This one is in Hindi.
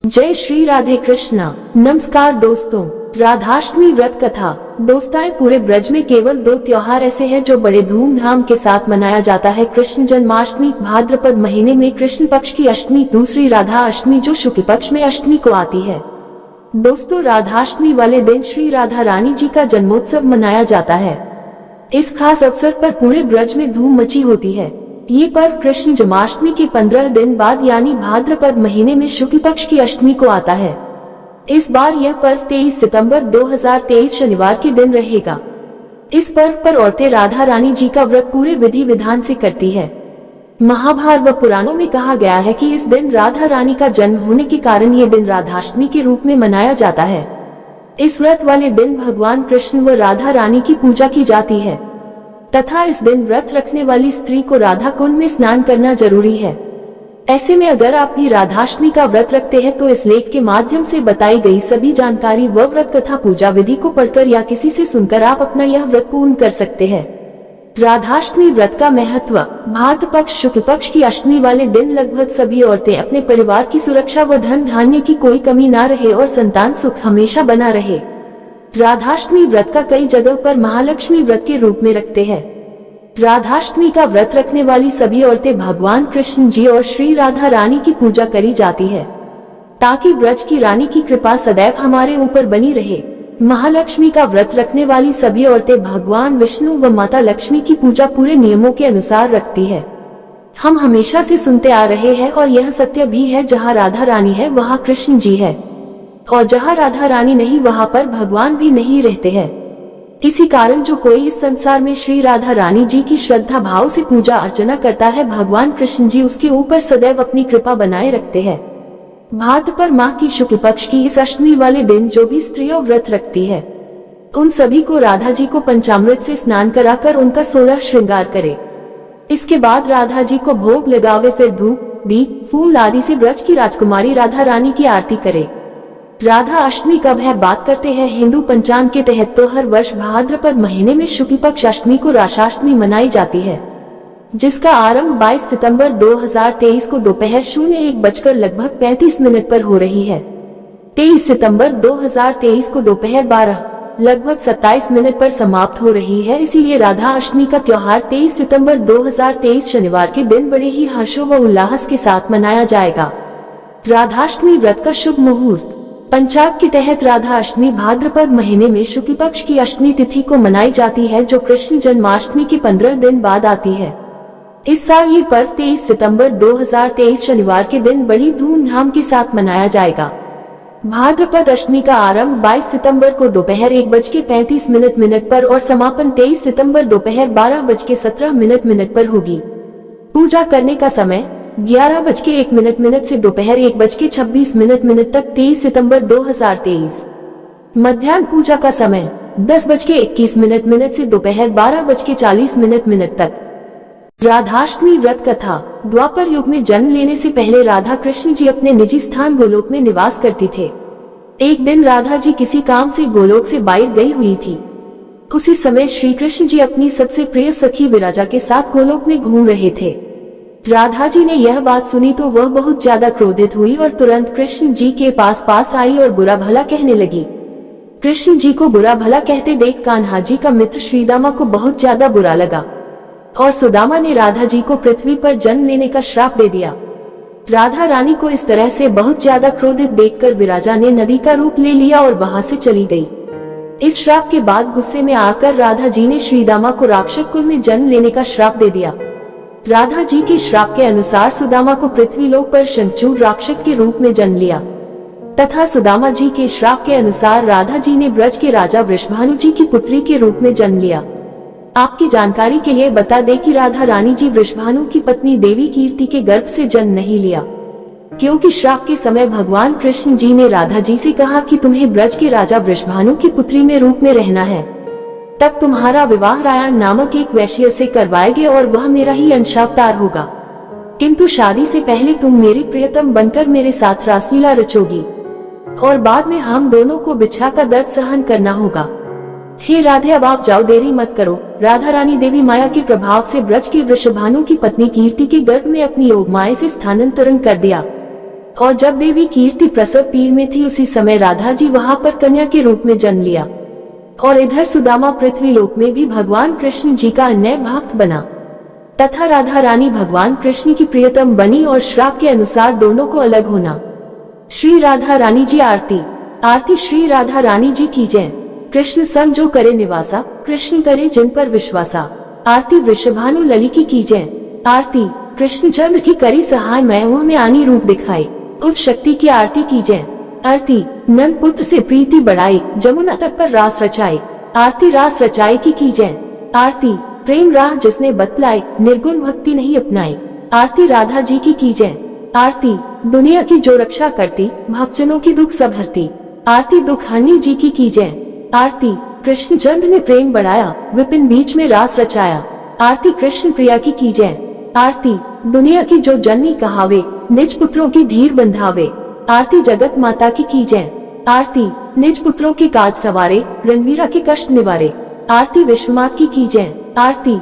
जय श्री राधे कृष्णा। नमस्कार दोस्तों, राधाष्टमी व्रत कथा। दोस्ताएं, पूरे ब्रज में केवल 2 त्योहार ऐसे हैं जो बड़े धूमधाम के साथ मनाया जाता है। कृष्ण जन्माष्टमी भाद्रपद महीने में कृष्ण पक्ष की अष्टमी, दूसरी राधा अष्टमी जो शुक्ल पक्ष में अष्टमी को आती है। दोस्तों, राधाष्टमी वाले दिन श्री राधा रानी जी का जन्मोत्सव मनाया जाता है। इस खास अवसर पर पूरे ब्रज में धूम मची होती है। ये पर्व कृष्ण जन्माष्टमी के 15 दिन बाद यानी भाद्रपद महीने में शुक्ल पक्ष की अष्टमी को आता है। इस बार यह पर्व 23 सितंबर 2023 शनिवार के दिन रहेगा। इस पर्व पर औरतें राधा रानी जी का व्रत पूरे विधि विधान से करती है। महाभारत व पुराणों में कहा गया है कि इस दिन राधा रानी का जन्म होने के कारण ये दिन राधाष्टमी के रूप में मनाया जाता है। इस व्रत वाले दिन भगवान कृष्ण व राधा रानी की पूजा की जाती है तथा इस दिन व्रत रखने वाली स्त्री को राधा कुंड में स्नान करना जरूरी है। ऐसे में अगर आप भी राधाष्टमी का व्रत रखते हैं तो इस लेख के माध्यम से बताई गई सभी जानकारी व व्रत कथा पूजा विधि को पढ़कर या किसी से सुनकर आप अपना यह व्रत पूर्ण कर सकते हैं। राधाष्टमी व्रत का महत्व। भाद्र पक्ष शुक्ल पक्ष की अष्टमी वाले दिन लगभग सभी औरतें अपने परिवार की सुरक्षा व धन धान्य की कोई कमी न रहे और संतान सुख हमेशा बना रहे। राधाष्टमी व्रत का कई जगह पर महालक्ष्मी व्रत के रूप में रखते हैं। राधाष्टमी का व्रत रखने वाली सभी औरतें भगवान कृष्ण जी और श्री राधा रानी की पूजा करी जाती है ताकि ब्रज की रानी की कृपा सदैव हमारे ऊपर बनी रहे। महालक्ष्मी का व्रत रखने वाली सभी औरतें भगवान विष्णु व माता लक्ष्मी की पूजा पूरे नियमों के अनुसार रखती है। हम हमेशा से सुनते आ रहे हैं और यह सत्य भी है, जहाँ राधा रानी है वहाँ कृष्ण जी है और जहाँ राधा रानी नहीं वहाँ पर भगवान भी नहीं रहते हैं। इसी कारण जो कोई इस संसार में श्री राधा रानी जी की श्रद्धा भाव से पूजा अर्चना करता है, भगवान कृष्ण जी उसके ऊपर सदैव अपनी कृपा बनाए रखते हैं। भाद्रपद माह की शुक्ल पक्ष की इस अष्टमी वाले दिन जो भी स्त्रियों व्रत रखती है उन सभी को राधा जी को पंचामृत से स्नान कराकर उनका 16 श्रृंगार करे। इसके बाद राधा जी को भोग लगावे, फिर धूप दीप फूल आदि से ब्रज की राजकुमारी राधा रानी की आरती करे। राधा अष्टमी कब है, बात करते हैं हिंदू पंचांग के तहत तो हर वर्ष भाद्रपद महीने में शुक्ल पक्ष अष्टमी को राधाष्टमी मनाई जाती है, जिसका आरंभ 22 सितंबर 2023 को दोपहर 01:35 पर हो रही है। 23 सितंबर 2023 को दोपहर 12:27 पर समाप्त हो रही है। इसीलिए राधा अष्टमी का त्योहार 23 सितंबर 2023 शनिवार के दिन बड़े ही हर्षों व उल्लास के साथ मनाया जाएगा। राधाष्टमी व्रत का शुभ मुहूर्त। पंचांग के तहत राधा अष्टमी भाद्रपद महीने में शुक्ल पक्ष की अष्टमी तिथि को मनाई जाती है, जो कृष्ण जन्माष्टमी के 15 दिन बाद आती है। इस साल ये पर्व 23 सितंबर 2023 शनिवार के दिन बड़ी धूमधाम के साथ मनाया जाएगा। भाद्रपद अष्टमी का आरंभ 22 सितंबर को दोपहर 1:35 पर और समापन 23 सितंबर दोपहर 12:17 पर होगी। पूजा करने का समय 11:01 से दोपहर 1:26 तक 23 सितंबर 2023। मध्याह्न पूजा का समय 10:21 से दोपहर 12:40 तक। राधाष्टमी व्रत कथा। द्वापर युग में जन्म लेने से पहले राधा कृष्ण जी अपने निजी स्थान गोलोक में निवास करती थे। एक दिन राधा जी किसी काम से गोलोक से बाहर गई हुई थी। उसी समय श्री कृष्ण जी अपनी सबसे प्रिय सखी विराजा के साथ गोलोक में घूम रहे थे। राधा जी ने यह बात सुनी तो वह बहुत ज्यादा क्रोधित हुई और तुरंत कृष्ण जी के पास आई और बुरा भला कहने लगी। कृष्ण जी को बुरा भला कहते देख कान्हा जी का मित्र श्रीदामा को बहुत ज्यादा बुरा लगा और सुदामा ने राधा जी को पृथ्वी पर जन्म लेने का श्राप दे दिया। राधा रानी को इस तरह से बहुत ज्यादा क्रोधित देखकर विराजा ने नदी का रूप ले लिया और वहां से चली गई। इस श्राप के बाद गुस्से में आकर राधा जी ने श्रीदामा को राक्षस कुल में जन्म लेने का श्राप दे दिया। राधा जी के श्राप के अनुसार सुदामा को पृथ्वी लोक पर शंखचूड़ राक्षस के रूप में जन्म लिया तथा सुदामा जी के श्राप के अनुसार राधा जी ने ब्रज के राजा वृषभानु जी की पुत्री के रूप में जन्म लिया। आपकी जानकारी के लिए बता दें कि राधा रानी जी वृषभानु की पत्नी देवी कीर्ति के गर्भ से जन्म नहीं लिया, क्योंकि श्राप के समय भगवान कृष्ण जी ने राधा जी से कहा कि तुम्हें ब्रज के राजा वृषभानु की पुत्री में रूप में रहना है, तब तुम्हारा विवाह रायण नामक एक वैश्य से करवाएंगे और वह मेरा ही अंशावतार होगा, किंतु शादी से पहले तुम मेरी प्रियतम बनकर मेरे साथ रासलीला रचोगी और बाद में हम दोनों को बिछा का दर्द सहन करना होगा। हे राधे, अब आप जाओ, देरी मत करो। राधा रानी देवी माया के प्रभाव से ब्रज के वृषभानु की पत्नी कीर्ति के गर्भ में अपनी योग माया से स्थानांतरण कर दिया। और जब देवी कीर्ति प्रसव पीड़ में थी उसी समय राधा जी वहाँ पर कन्या के रूप में जन्म लिया। और इधर सुदामा पृथ्वी लोक में भी भगवान कृष्ण जी का अन्य भक्त बना तथा राधा रानी भगवान कृष्ण की प्रियतम बनी और श्राप के अनुसार दोनों को अलग होना। श्री राधा रानी जी आरती। आरती श्री राधा रानी जी की जय। कृष्ण संग जो करे निवासा, कृष्ण करे जिन पर विश्वासा। आरती वृषभानु लली की जय। आरती कृष्ण चंद्र की करी सहाय मैं मुँह में आनी रूप दिखाई, उस शक्ति की आरती की जय। आरती नंद पुत्र से प्रीति बढ़ाई, जमुना तट पर रास रचाई। आरती रास रचाई की जय। आरती प्रेम राह जिसने बतलाई, निर्गुण भक्ति नहीं अपनाई। आरती राधा जी की जय। आरती दुनिया की जो रक्षा करती, भक्तजनों की दुख सब हरती। आरती दुख हरनी जी की जय। आरती कृष्ण चंद्र ने प्रेम बढ़ाया, विपिन बीच में रास रचाया। आरती कृष्ण प्रिया की जय। आरती दुनिया की जो जननी कहावे, निज पुत्रों की धीर बंधावे। आरती जगत माता की जय। आरती निज पुत्रों के काज सवारे, रणवीरा के कष्ट निवारे। आरती विश्वमाता की जय। आरती